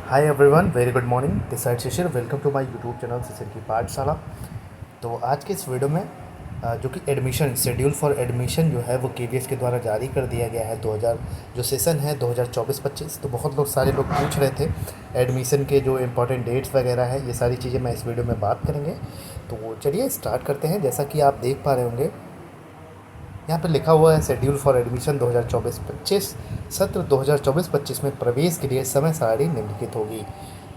Hi everyone, very good morning. This side Shishir, welcome to my YouTube channel Shishir की पाठशाला। तो आज के इस वीडियो में जो कि एडमिशन शेड्यूल फॉर एडमिशन जो है वो केवीएस के द्वारा जारी कर दिया गया है 2000 जो सेशन है 2024-25। तो बहुत लोग सारे लोग पूछ रहे थे एडमिशन के जो इम्पोर्टेंट डेट्स वगैरह है, ये सारी चीज़ें मैं इस वीडियो में बात करेंगे। तो चलिए स्टार्ट करते हैं। जैसा कि आप देख पा रहे होंगे, यहाँ पर लिखा हुआ है शेड्यूल फॉर एडमिशन 2024-25। सत्र 2024-25 में प्रवेश के लिए समय सारणी निम्नलिखित होगी।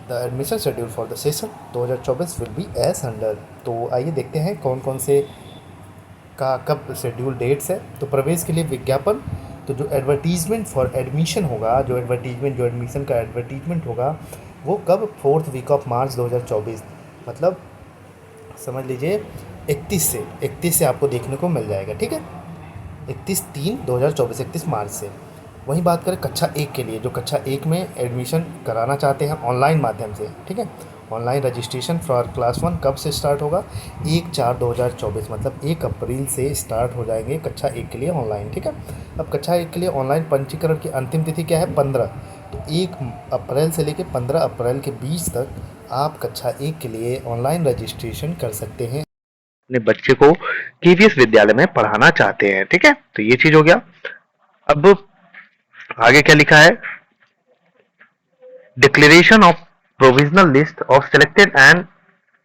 The admission schedule for the session 2024 will be as under. तो आइए देखते हैं कौन कौन से का कब शेड्यूल डेट्स है। तो प्रवेश के लिए विज्ञापन, तो जो एडवर्टीजमेंट फॉर एडमिशन होगा, जो एडमिशन का एडवर्टीजमेंट होगा वो कब, 4th वीक ऑफ मार्च 2024, मतलब समझ लीजिए 31 से आपको देखने को मिल जाएगा। ठीक है, 31/3/2024, 31 मार्च से। वहीं बात करें कक्षा 1 के लिए, जो कक्षा 1 में एडमिशन कराना चाहते हैं ऑनलाइन माध्यम से, ठीक है, ऑनलाइन रजिस्ट्रेशन फॉर क्लास 1 कब से स्टार्ट होगा, 1/4/2024, मतलब 1 अप्रैल से स्टार्ट हो जाएंगे कक्षा 1 के लिए ऑनलाइन। ठीक है, अब कक्षा 1 के लिए ऑनलाइन पंजीकरण की अंतिम तिथि क्या है, 15। तो 1 अप्रैल से लेकर 15 अप्रैल के बीच तक आप कक्षा 1 के लिए ऑनलाइन रजिस्ट्रेशन कर सकते हैं अपने बच्चे को केवीएस विद्यालय में पढ़ाना चाहते हैं। ठीक है, तो ये चीज हो गया। अब आगे क्या लिखा है, declaration of provisional list of selected and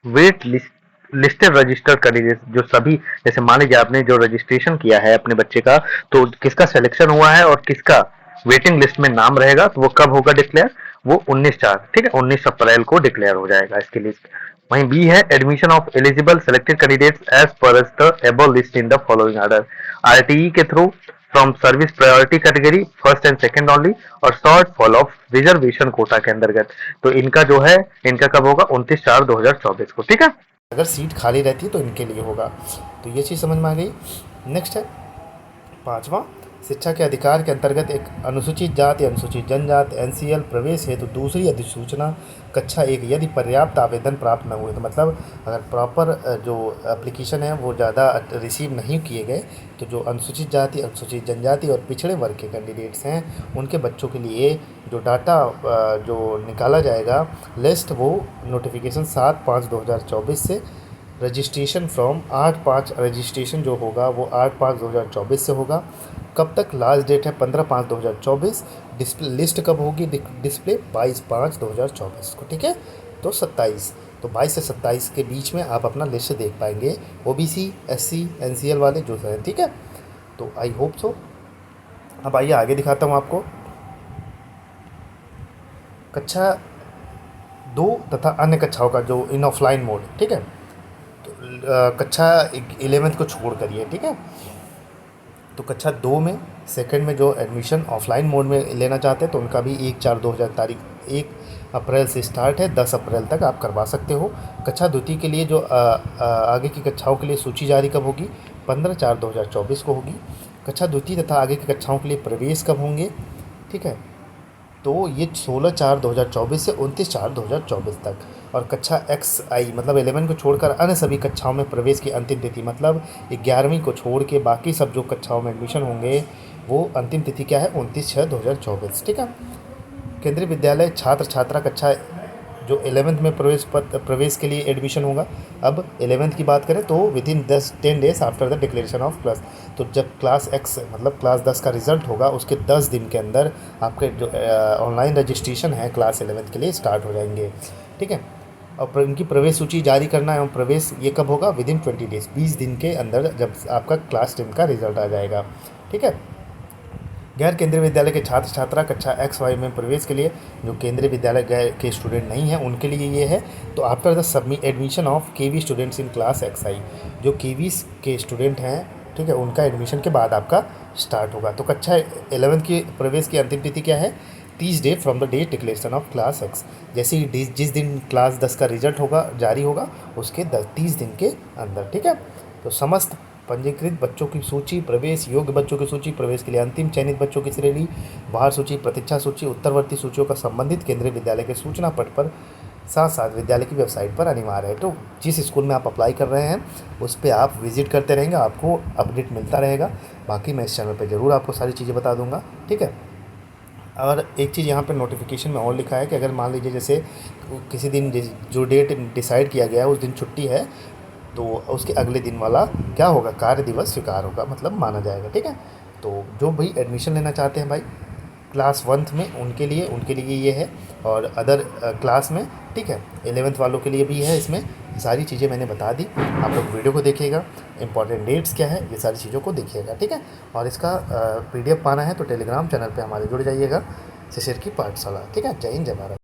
wait listed registered candidate. जो सभी, जैसे मान लीजिए आपने जो रजिस्ट्रेशन किया है अपने बच्चे का, तो किसका सिलेक्शन हुआ है और किसका वेटिंग लिस्ट में नाम रहेगा, तो वो कब होगा डिक्लेयर, वो 19/4, ठीक है, 19 अप्रैल को डिक्लेयर हो जाएगा इसकी लिस्ट। वहीं बी है, admission of eligible selected candidates as per the above list in the following order. RTE के through from service priority category first and second only, और shortfall of reservation quota के अंतर्गत। तो इनका जो है, इनका कब होगा, 29/4/2024 को। ठीक है, अगर सीट खाली रहती है तो इनके लिए होगा। तो ये चीज़ समझ में आ गई। नेक्स्ट है 5वां, शिक्षा के अधिकार के अंतर्गत एक अनुसूचित जाति अनुसूचित जनजाति एनसीएल प्रवेश हेतु दूसरी अधिसूचना कक्षा 1 यदि पर्याप्त आवेदन प्राप्त न हुए, तो मतलब अगर प्रॉपर जो एप्लीकेशन है वो ज़्यादा रिसीव नहीं किए गए, तो जो अनुसूचित जाति अनुसूचित जनजाति और पिछड़े वर्ग के कैंडिडेट्स हैं उनके बच्चों के लिए जो डाटा जो निकाला जाएगा लिस्ट, वो नोटिफिकेशन 7/5/2024 से, रजिस्ट्रेशन फ्रॉम 8/5, रजिस्ट्रेशन जो होगा वो 8/5/2024 से होगा। कब तक लास्ट डेट है, 15/5/2024। डिस्प्ले लिस्ट कब होगी, डिस्प्ले 22/5/2024 को। ठीक है, तो 27, तो 22 से 27 के बीच में आप अपना लिस्ट देख पाएंगे, ओबीसी एससी एनसीएल वाले जो हैं। ठीक है, तो आई होप सो। अब आइए आगे दिखाता हूँ आपको कक्षा 2 तथा अन्य कक्षाओं का जो इन ऑफलाइन मोड। ठीक है, कक्षा 11th को छोड़ करिए। ठीक है, तो कक्षा 2 में सेकंड में जो एडमिशन ऑफलाइन मोड में लेना चाहते हैं तो उनका भी 1/4/2000 तारीख 1 अप्रैल से स्टार्ट है, 10 अप्रैल तक आप करवा सकते हो। कक्षा द्वितीय के लिए जो आगे की कक्षाओं के लिए सूची जारी कब होगी, 15/4/2024 को होगी। कक्षा द्वितीय तथा आगे की कक्षाओं के लिए प्रवेश कब होंगे, ठीक है, तो ये 16/4/2024 से 29/4/2024 तक। और कक्षा एक्स आई मतलब 11 को छोड़कर अन्य सभी कक्षाओं में प्रवेश की अंतिम तिथि, मतलब 11वीं को छोड़ के बाकी सब जो कक्षाओं में एडमिशन होंगे वो अंतिम तिथि क्या है, 29/6/2024। ठीक है, केंद्रीय विद्यालय छात्र छात्रा कक्षा जो 11th में प्रवेश के लिए एडमिशन होगा। अब 11th की बात करें तो with in 10 days after the declaration of class, तो जब क्लास एक्स मतलब क्लास 10 का रिजल्ट होगा उसके 10 दिन के अंदर आपके जो ऑनलाइन रजिस्ट्रेशन है क्लास 11th के लिए स्टार्ट हो जाएंगे। ठीक है, और इनकी प्रवेश सूची जारी करना एवं प्रवेश ये कब होगा, विद इन 20 डेज, 20 दिन के अंदर जब आपका क्लास 10 का रिजल्ट आ जाएगा। ठीक है, गैर केंद्रीय विद्यालय के छात्र छात्रा कक्षा एक्स वाई में प्रवेश के लिए जो केंद्रीय विद्यालय के स्टूडेंट नहीं हैं उनके लिए ये है। तो after the submit admission of KV students in class X I, जो केवी के स्टूडेंट हैं, ठीक है, उनका एडमिशन के बाद आपका स्टार्ट होगा। तो कक्षा 11 की प्रवेश की अंतिम तिथि क्या है, 30 day from the date declaration of class X. जैसे ही जिस दिन क्लास 10 का रिजल्ट होगा जारी होगा उसके 30 दिन के अंदर। ठीक है, तो समस्त पंजीकृत बच्चों की सूची, प्रवेश योग्य बच्चों की सूची, प्रवेश के लिए अंतिम चयनित बच्चों की श्रेणी, बाहर सूची, प्रतीक्षा सूची, उत्तरवर्ती सूचियों का संबंधित केंद्रीय विद्यालय के सूचना पट पर साथ साथ विद्यालय की वेबसाइट पर अनिवार्य है। तो जिस स्कूल में आप अप्लाई कर रहे हैं उस पर आप विजिट करते रहेंगे, आपको अपडेट मिलता रहेगा। बाकी मैं इस चैनल पर ज़रूर आपको सारी चीज़ें बता दूंगा। ठीक है, और एक चीज़ यहाँ पे नोटिफिकेशन में और लिखा है कि अगर मान लीजिए जैसे किसी दिन जो डेट डिसाइड किया गया है उस दिन छुट्टी है, तो उसके अगले दिन वाला क्या होगा, कार्य दिवस स्वीकार होगा, मतलब माना जाएगा। ठीक है, तो जो भाई एडमिशन लेना चाहते हैं भाई क्लास 1th में, उनके लिए ये है, और अदर क्लास में, ठीक है, 11th वालों के लिए भी है। इसमें सारी चीज़ें मैंने बता दी, आप लोग वीडियो को देखिएगा, इंपॉर्टेंट डेट्स क्या है, ये सारी चीज़ों को देखिएगा। ठीक है, और इसका PDF पाना है तो टेलीग्राम चैनल पे हमारे जुड़ जाइएगा, शिशिर की पाठशाला। ठीक है, जय हिंद, जय भारत।